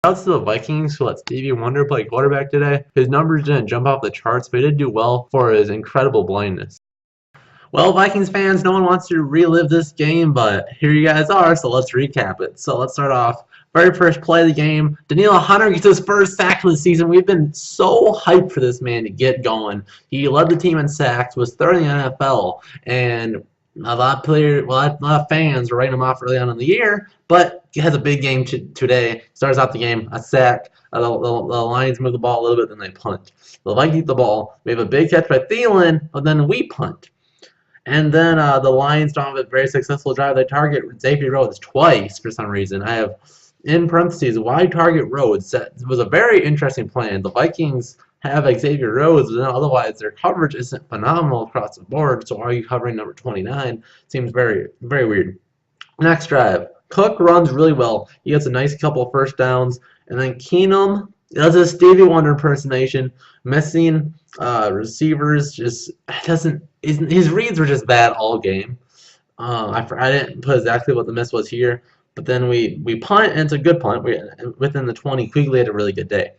Shouts to the Vikings who let Stevie Wonder play quarterback today. His numbers didn't jump off the charts, but he did do well for his incredible blindness. Well, Vikings fans, no one wants to relive this game, but here you guys are, so let's recap it. So let's start off. Very first play of the game, Danielle Hunter gets his first sack of the season. We've been so hyped for this man to get going. He led the team in sacks, was third in the NFL, and a lot of fans were writing him off early on in the year, but he has a big game today. Starts out the game, a sack. The Lions move the ball a little bit, then they punt. The Vikings keep the ball. We have a big catch by Thielen, but then we punt. And then the Lions don't have a very successful drive. They target Xavier Rhodes twice for some reason. I have, in parentheses, why target Rhodes? That was a very interesting plan. The Vikings have Xavier Rhodes, but otherwise their coverage isn't phenomenal across the board. So why are you covering number 29? Seems very, very weird. Next drive. Cook runs really well. He gets a nice couple of first downs. And then Keenum does a Stevie Wonder impersonation, missing receivers. Just doesn't. His reads were just bad all game. I didn't put exactly what the miss was here, but then we punt, and it's a good punt. Within the 20, Quigley had a really good day.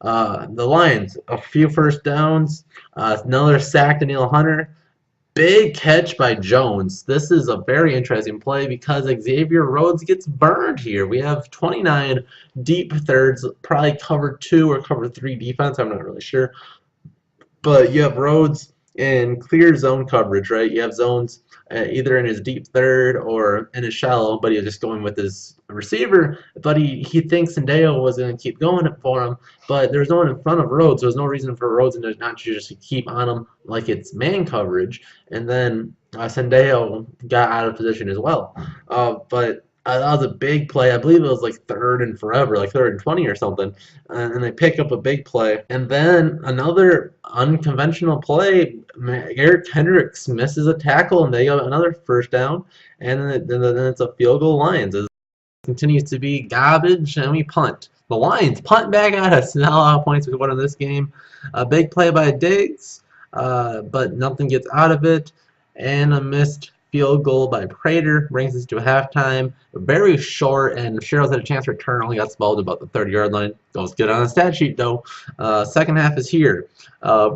The Lions, a few first downs, another sack to Neil Hunter. Big catch by Jones. This is a very interesting play because Xavier Rhodes gets burned here. We have 29 deep thirds, probably cover 2 or cover 3 defense. I'm not really sure. But you have Rhodes in clear zone coverage, right? You have zones either in his deep third or in his shallow, but he's just going with his receiver. But he thinks Sendeo was going to keep going for him, but there's no one in front of Rhodes. So there's no reason for Rhodes not to just keep on him like it's man coverage. And then Sendeo got out of position as well. But that was a big play. I believe it was like third and forever, like third and 20 or something. And they pick up a big play. And then another unconventional play. Eric Hendricks misses a tackle, and they got another first down. And then it's a field goal Lions. It continues to be garbage, and we punt. The Lions punt back at us. Not a lot of points we won in this game. A big play by Diggs, but nothing gets out of it. And a missed field goal by Prater brings us to halftime. Very short, and Sherrills had a chance to return, only got spelled about the 30-yard line. Goes good on the stat sheet, though. Second half is here.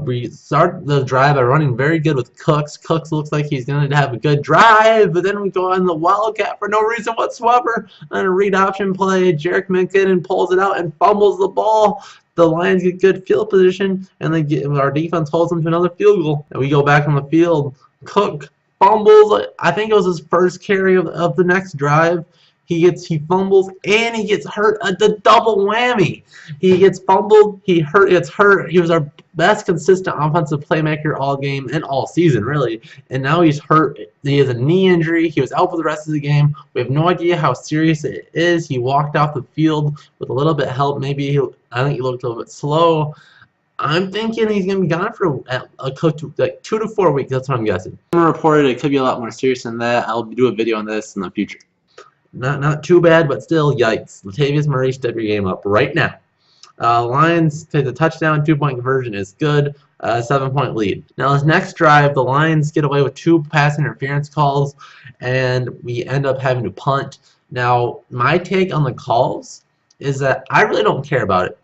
We start the drive by running very good with Cooks. Cooks looks like he's going to have a good drive, but then we go on the Wildcat for no reason whatsoever. On a read option play, Jerick McKinnon pulls it out and fumbles the ball. The Lions get good field position, and our defense holds them to another field goal. And we go back on the field. Cook fumbles. I think it was his first carry of the next drive. He fumbles and he gets hurt. The double whammy. He gets fumbled. He gets hurt. He was our best consistent offensive playmaker all game and all season, really. And now he's hurt. He has a knee injury. He was out for the rest of the game. We have no idea how serious it is. He walked off the field with a little bit of help. Maybe I think he looked a little bit slow. I'm thinking he's going to be gone for like 2 to 4 weeks. That's what I'm guessing. I'm reported it could be a lot more serious than that. I'll do a video on this in the future. Not too bad, but still, yikes. Latavius Murray stepped your game up right now. Lions take the touchdown. 2-point conversion is good. 7-point lead. Now, this next drive, the Lions get away with 2 pass interference calls, and we end up having to punt. Now, my take on the calls is that I really don't care about it.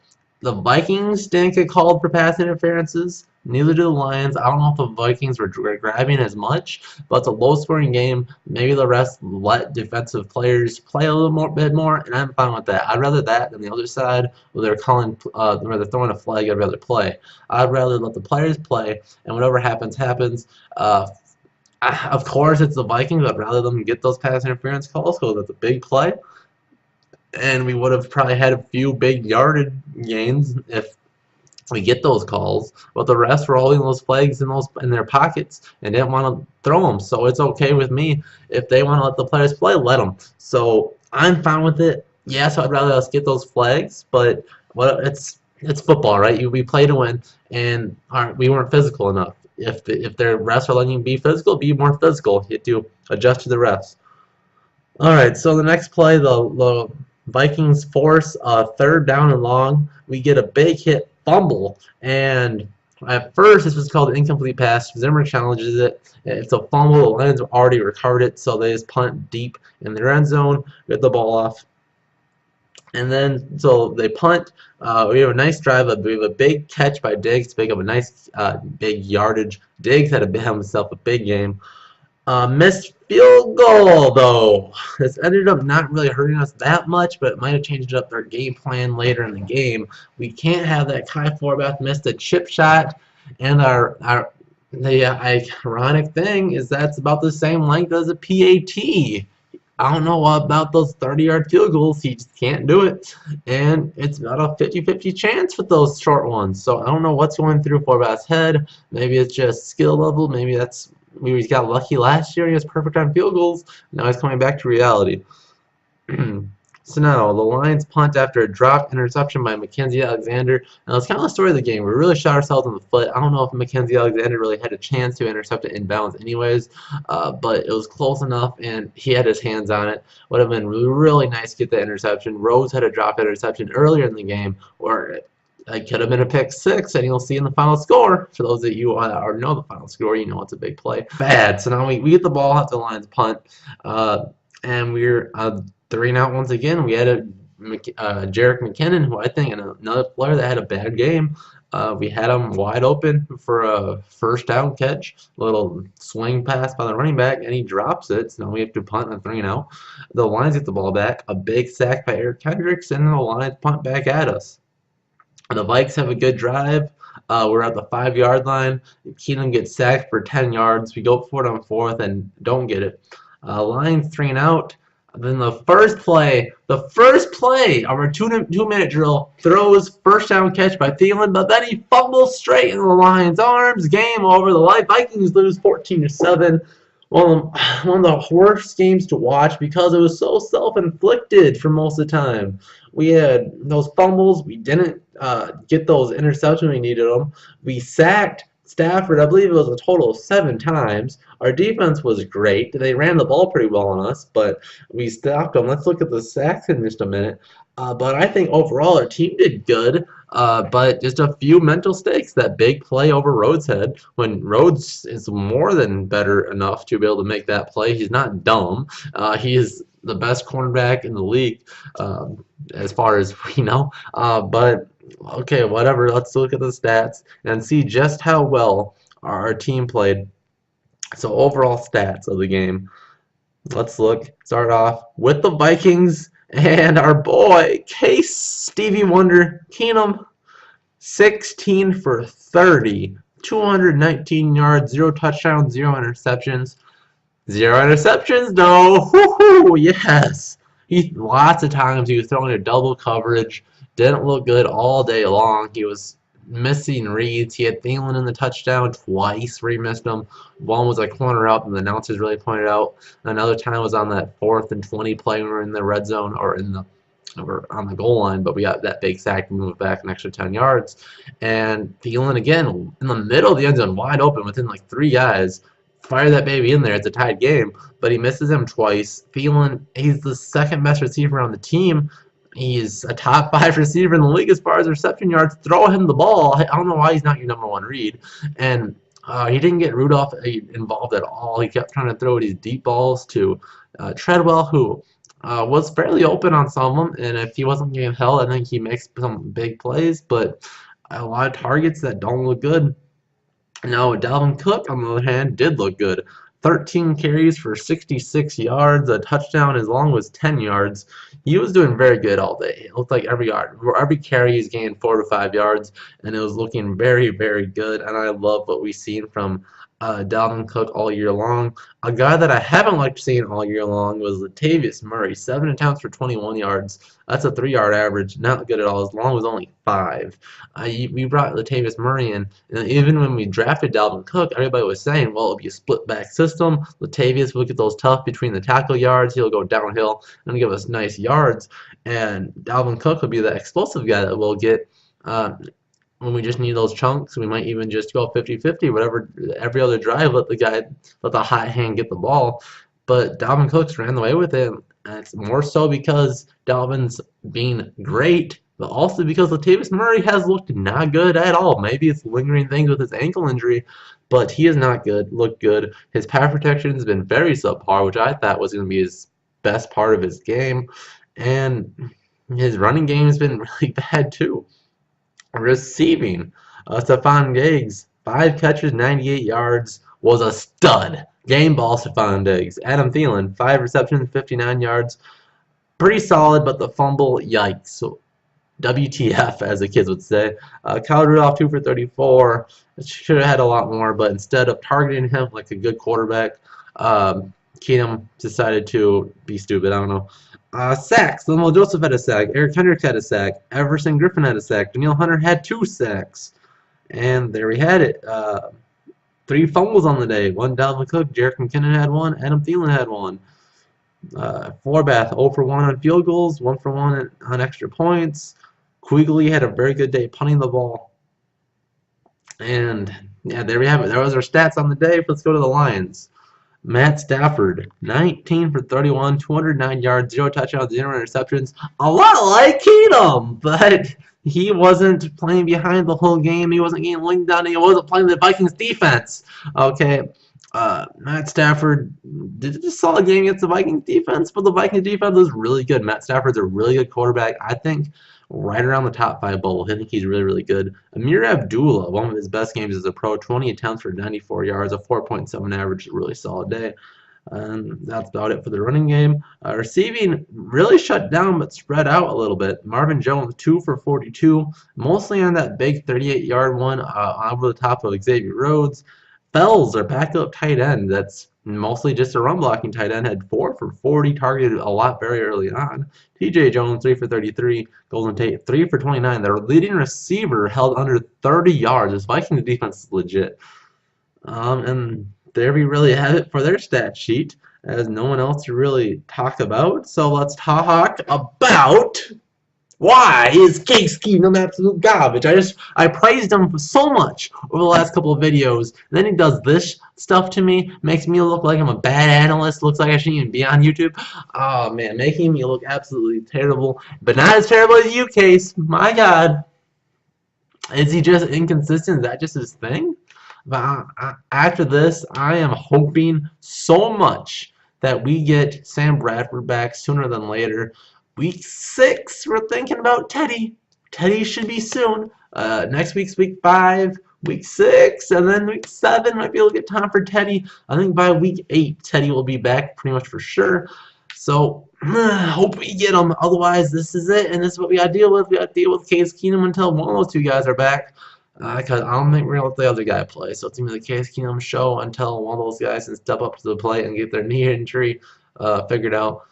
The Vikings didn't get called for pass interferences. Neither did the Lions. I don't know if the Vikings were grabbing as much, but it's a low-scoring game. Maybe the rest let defensive players play a little bit more, and I'm fine with that. I'd rather that than the other side where they're where they're throwing a flag. I'd rather play. I'd rather let the players play, and whatever happens, happens. Of course, it's the Vikings. I'd rather them get those pass interference calls because that's a big play. And we would have probably had a few big yardage gains if we get those calls. But the rest were holding those flags in their pockets and didn't want to throw them. So it's okay with me. If they want to let the players play, let them. So I'm fine with it. Yes, I'd rather us get those flags, but it's football, right? We play to win, and we weren't physical enough. If their refs are letting you be physical, be more physical. You have to adjust to the refs. All right, so the next play, the Vikings force a 3rd down and long. We get a big hit fumble, and at first this was called an incomplete pass. Zimmer challenges it. It's a fumble. The Lions have already recovered it, so they just punt deep in their end zone, get the ball off. And then, so they punt. We have a nice drive. We have a big catch by Diggs to pick up a nice big yardage. Diggs had himself a big game. Missed field goal, though. This ended up not really hurting us that much, but it might have changed up their game plan later in the game. We can't have that Kai Forbath missed a chip shot, and the ironic thing is that's about the same length as a PAT. I don't know about those 30-yard field goals. He just can't do it. And it's about a 50-50 chance with those short ones. So I don't know what's going through Forbath's head. Maybe it's just skill level. Maybe he got lucky last year. He was perfect on field goals. Now he's coming back to reality. So now the Lions punt after a dropped interception by Mackenzie Alexander. Now it's kind of the story of the game. We really shot ourselves in the foot. I don't know if Mackenzie Alexander really had a chance to intercept it inbounds anyways, but it was close enough and he had his hands on it. Would have been really nice to get the interception. Rose had a drop interception earlier in the game, or it could have been a pick six, and you'll see in the final score. For those of you already know the final score, you know it's a big play. Bad. So now we get the ball off the Lions punt, and we're 3-and-out once again. We had Jerick McKinnon, who I think, and another player that had a bad game. We had him wide open for a first down catch, a little swing pass by the running back, and he drops it. So now we have to punt on 3-and-out. The Lions get the ball back, a big sack by Eric Kendricks, and the Lions punt back at us. The Vikes have a good drive. We're at the 5-yard line. Keenum gets sacked for 10 yards. We go for it on 4th and don't get it. Lions 3-and-out. Then the first play of our two-minute drill, throws first down catch by Thielen, but then he fumbles straight in the Lions' arms. Game over. The Vikings lose 14-7. One of the worst games to watch because it was so self-inflicted for most of the time. We had those fumbles. We didn't get those interceptions when we needed them. We sacked Stafford, I believe it was a total of 7 times. Our defense was great. They ran the ball pretty well on us, but we stopped them. Let's look at the sacks in just a minute. But I think overall our team did good, but just a few mental mistakes. That big play over Rhodes' head, when Rhodes is more than better enough to be able to make that play. He's not dumb. He is the best cornerback in the league, as far as we know. But okay, whatever. Let's look at the stats and see just how well our team played. So overall stats of the game. Let's start off with the Vikings and our boy Case Stevie Wonder Keenum, 16 for 30, 219 yards, 0 touchdowns, 0 interceptions. 0 interceptions though. Woohoo! Yes. Lots of times he was throwing a double coverage. Didn't look good all day long. He was missing reads. He had Thielen in the touchdown twice where he missed them. One was a corner out, and the announcers really pointed out. Another time was on that 4th and 20 play when we were in the red zone or on the goal line, but we got that big sack and moved back an extra 10 yards. And Thielen again in the middle of the end zone, wide open within like 3 guys. Fire that baby in there. It's a tied game, but he misses him twice. Thielen, he's the second best receiver on the team. He's a top 5 receiver in the league as far as reception yards. Throw him the ball. I don't know why he's not your #1 read. And he didn't get Rudolph involved at all. He kept trying to throw these deep balls to Treadwell, who was fairly open on some of them. And if he wasn't getting held, I think he makes some big plays, but a lot of targets that don't look good. Now, Dalvin Cook, on the other hand, did look good. 13 carries for 66 yards, a touchdown as long as 10 yards. He was doing very good all day. It looked like every carry he's gained 4 to 5 yards, and it was looking very, very good. And I love what we've seen from Dalvin Cook all year long. A guy that I haven't liked seeing all year long was Latavius Murray. 7 attempts for 21 yards. That's a 3-yard average. Not good at all, as long as only 5. We brought Latavius Murray in, and even when we drafted Dalvin Cook, everybody was saying, well, it'll be a split-back system. Latavius will get those tough between the tackle yards. He'll go downhill and give us nice yards. And Dalvin Cook will be the explosive guy that we'll get when we just need those chunks. We might even just go 50-50, whatever, every other drive, let the hot hand get the ball. But Dalvin Cook's ran away with it, and it's more so because Dalvin's being great, but also because Latavius Murray has looked not good at all. Maybe it's lingering things with his ankle injury, but he is not looked good. His pass protection has been very subpar, which I thought was going to be his best part of his game. And His running game has been really bad too. Receiving, Stephon Diggs, 5 catches, 98 yards, was a stud. Game ball, Stephon Diggs. Adam Thielen, 5 receptions, 59 yards. Pretty solid, but the fumble, yikes. So, WTF, as the kids would say. Kyle Rudolph, 2 for 34. Should have had a lot more, but instead of targeting him like a good quarterback, Keenum decided to be stupid. I don't know. Sacks. Limo Joseph had a sack. Eric Kendricks had a sack. Everson Griffin had a sack. Danielle Hunter had 2 sacks. And there we had it. 3 fumbles on the day. 1 Dalvin Cook. Jerick McKinnon had 1. Adam Thielen had 1. Forbath 0 for 1 on field goals. 1 for 1 on extra points. Quigley had a very good day punting the ball. And yeah, there we have it. There was our stats on the day. Let's go to the Lions. Matt Stafford, 19 for 31, 209 yards, 0 touchdowns, 0 interceptions. A lot like Keenum, but he wasn't playing behind the whole game. He wasn't getting linked down. He wasn't playing the Vikings defense. Okay, Matt Stafford did a solid game against the Vikings defense, but the Vikings defense was really good. Matt Stafford's a really good quarterback. I think right around the top 5 bubble. I think he's really, really good. Amir Abdullah, one of his best games as a pro, 20 attempts for 94 yards, a 4.7 average, a really solid day. And that's about it for the running game. Receiving really shut down but spread out a little bit. Marvin Jones, 2 for 42, mostly on that big 38-yard one over the top of Xavier Rhodes. Fells, our backup tight end, that's mostly just a run blocking tight end, had 4 for 40, targeted a lot very early on. TJ Jones, 3 for 33. Golden Tate, 3 for 29. Their leading receiver held under 30 yards. This Vikings defense is legit. And there we really have it for their stat sheet, as no one else to really talk about. So let's talk about why is Case Keenum absolute garbage. I praised him so much over the last couple of videos, and then he does this stuff to me, makes me look like I'm a bad analyst, looks like I shouldn't even be on YouTube. Oh man, making me look absolutely terrible, but not as terrible as you, Case. My God. Is he just inconsistent? Is that just his thing? But after this, I am hoping so much that we get Sam Bradford back sooner than later. Week 6, we're thinking about Teddy. Teddy should be soon. Next week's week 5, week 6, and then week 7 might be a good time for Teddy. I think by week 8, Teddy will be back pretty much for sure. So, hope we get him. Otherwise, this is it, and this is what we got to deal with. We got to deal with Case Keenum until one of those 2 guys are back. Because I don't think we're going to let the other guy play. So it's going to be the Case Keenum show until one of those guys can step up to the plate and get their knee injury figured out.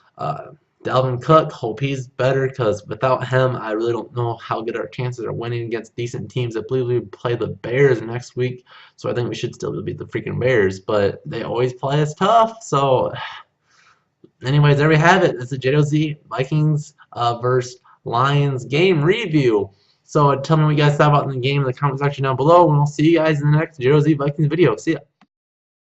Dalvin Cook, hope he's better, because without him, I really don't know how good our chances are winning against decent teams. I believe we play the Bears next week, so I think we should still beat the freaking Bears, but they always play us tough. So anyways, there we have it. It's the JOZ Vikings versus Lions game review. So tell me what you guys thought about the game in the comment section down below, and we'll see you guys in the next JOZ Vikings video. See ya.